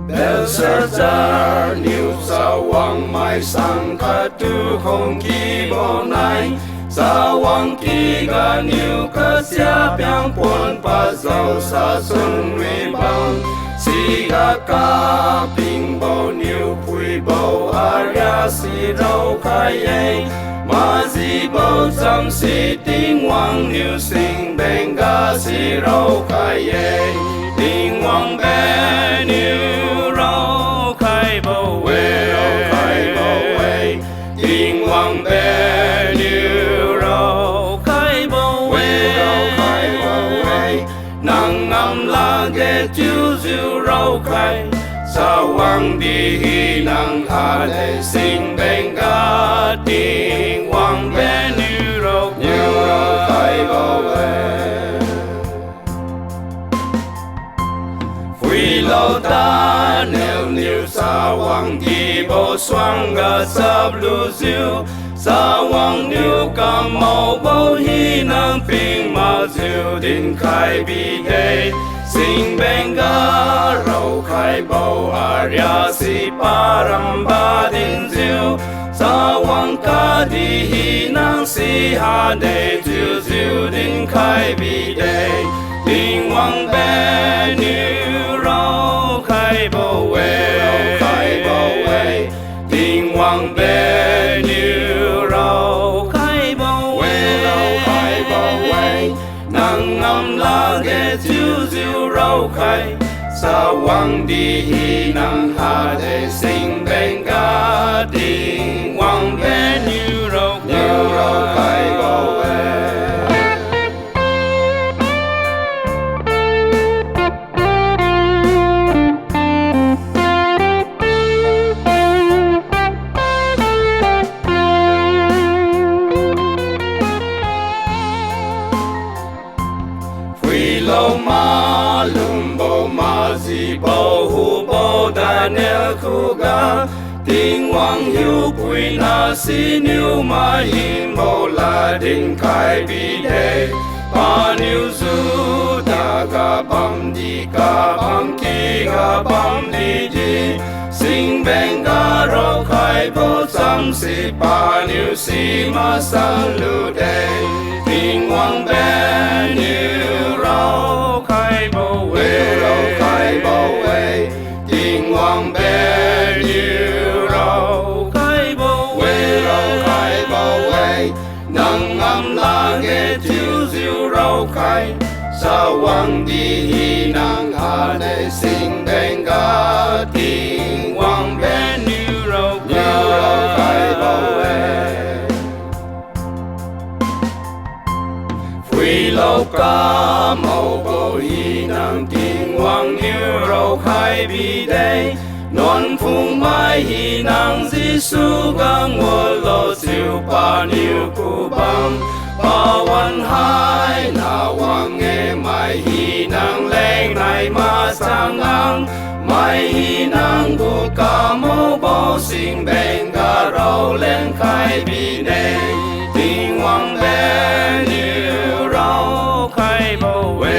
Bel serta nhiều sawang mai sang katu không kỳ bộ này sawang kỳ ga nhiều ka sia piang pon pa zau sa sun we bang si ga ka ping bo nhiều pui bo aria si rau khai ye ma zi bo zam si ting wang nhiều sing beng ga si rau khai ye ting wang be nhiều rau khai bo we ting wang be nhiều rau khai bo we nang ngam la ge chu zu rau khai sa wang di hi nang a le sing beng ga ting wang be nhiều rau khai bo we phui lâu ta nêu nhiều sa wang di bo xoang ga sab lu ziu sa wang nhiều ca mau bo hi nang ping ma ziu din khai bi de sing beng ga rau khai bo arya si param ba din ziu sa wang ka di hi nang si ha de ziu ziu din khai bi de ting wang be nhiều rau khai bo we ting wang be nhiều rau khai bo we nang ngam la ge chu ziu rau khai sa wang di hi nang ha de sing beng ga ting wang be nhiều rau khai bo we lâu ma lum bo ma zi bo hu bo da ne khu ga ting wang hiu pui na si niu ma him bo la din khai bi de pa niu zu da ga bam di ga bam ki ga bam di di sing beng ga ro khai bo sam si pa niu si ma sa lu de ting wang be niu rau khai bo we ting wang be niu rau khai bo we nang ngam la ge chu ziu rau khai sa wang di hi nang a de sing beng ga ting wang be niu rau khai bo we phui lâu ca mau bo hi nang ting wang niu rau khai bi de non phung mai hi nang di su ga ngo lo chiu pa niu ku bang pa wan hai na wang nghe mai hi nang leng nai ma sang ang mai hi nang bu ca mau bo sing beng ga rau lên khai bi de ting wang be niu rau khai bo we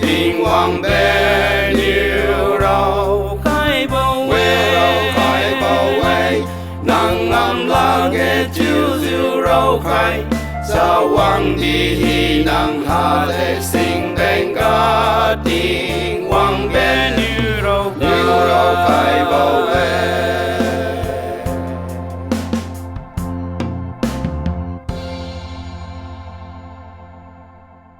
ting wang be niu rau khai bo we nang ngam la ge chu ziu rau khai sa wang di hi nang ha le sing beng ga ting wang be niu rau khai